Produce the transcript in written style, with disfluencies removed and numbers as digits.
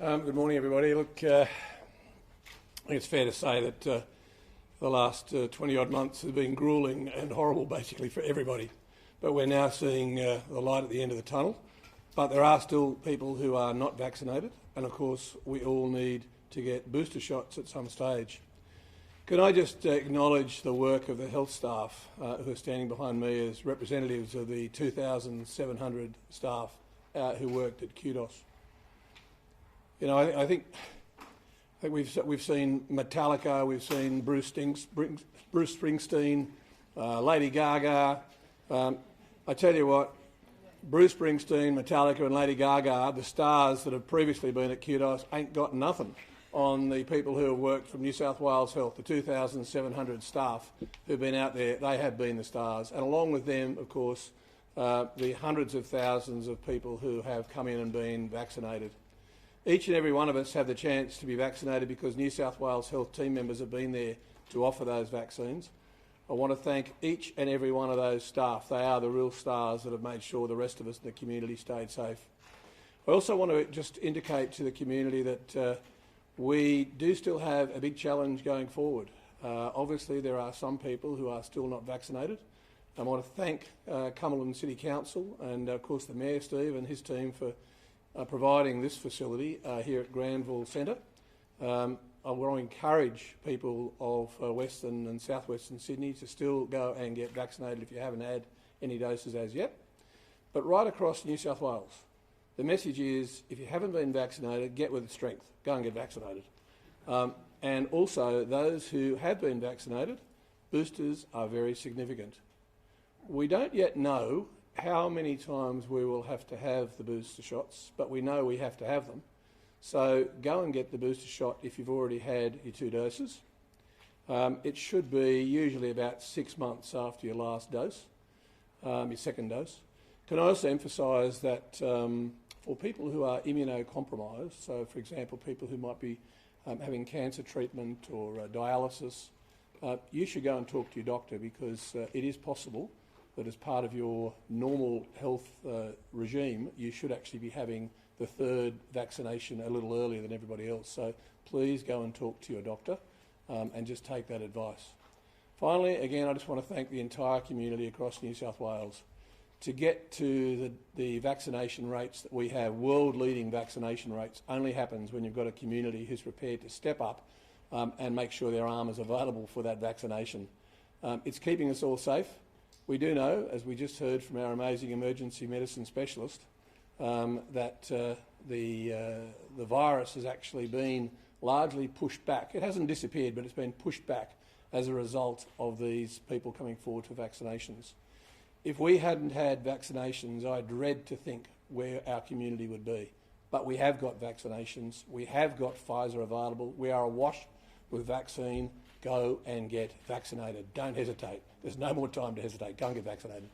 Good morning, everybody. Look, I think it's fair to say that the last 20-odd months have been gruelling and horrible, basically, for everybody. But we're now seeing the light at the end of the tunnel. But there are still people who are not vaccinated, and of course we all need to get booster shots at some stage. Can I just acknowledge the work of the health staff who are standing behind me as representatives of the 2,700 staff who worked at Qudos. You know, I think we've seen Metallica, we've seen Bruce Springsteen, Lady Gaga. I tell you what, Bruce Springsteen, Metallica and Lady Gaga, the stars that have previously been at Qudos, ain't got nothing on the people who have worked from New South Wales Health, the 2,700 staff who've been out there. They have been the stars. And along with them, of course, the hundreds of thousands of people who have come in and been vaccinated. Each and every one of us have the chance to be vaccinated because New South Wales Health team members have been there to offer those vaccines. I want to thank each and every one of those staff. They are the real stars that have made sure the rest of us in the community stayed safe. I also want to just indicate to the community that we do still have a big challenge going forward. Obviously, there are some people who are still not vaccinated. I want to thank Cumberland City Council and, of course, the Mayor, Steve, and his team for providing this facility here at Granville Centre. I want to encourage people of Western and South-Western Sydney to still go and get vaccinated if you haven't had any doses as yet. But right across New South Wales, the message is if you haven't been vaccinated, get with the strength, go and get vaccinated. And also those who have been vaccinated, boosters are very significant. We don't yet know how many times we will have the booster shots, but we know we have to have them. So go and get the booster shot if you've already had your 2 doses. It should be usually about 6 months after your last dose, your second dose. Can I also emphasise that for people who are immunocompromised, so for example people who might be having cancer treatment or dialysis, you should go and talk to your doctor because it is possible that as part of your normal health regime, you should actually be having the 3rd vaccination a little earlier than everybody else. So please go and talk to your doctor and just take that advice. Finally, again, I just want to thank the entire community across New South Wales. To get to the vaccination rates that we have, world-leading vaccination rates, only happens when you've got a community who's prepared to step up and make sure their arm is available for that vaccination. It's keeping us all safe. We do know, as we just heard from our amazing emergency medicine specialist, that the virus has actually been largely pushed back. It hasn't disappeared, but it's been pushed back as a result of these people coming forward for vaccinations. If we hadn't had vaccinations, I dread to think where our community would be. But we have got vaccinations. We have got Pfizer available. We are awash with vaccine. Go and get vaccinated. Don't hesitate. There's no more time to hesitate. Go and get vaccinated.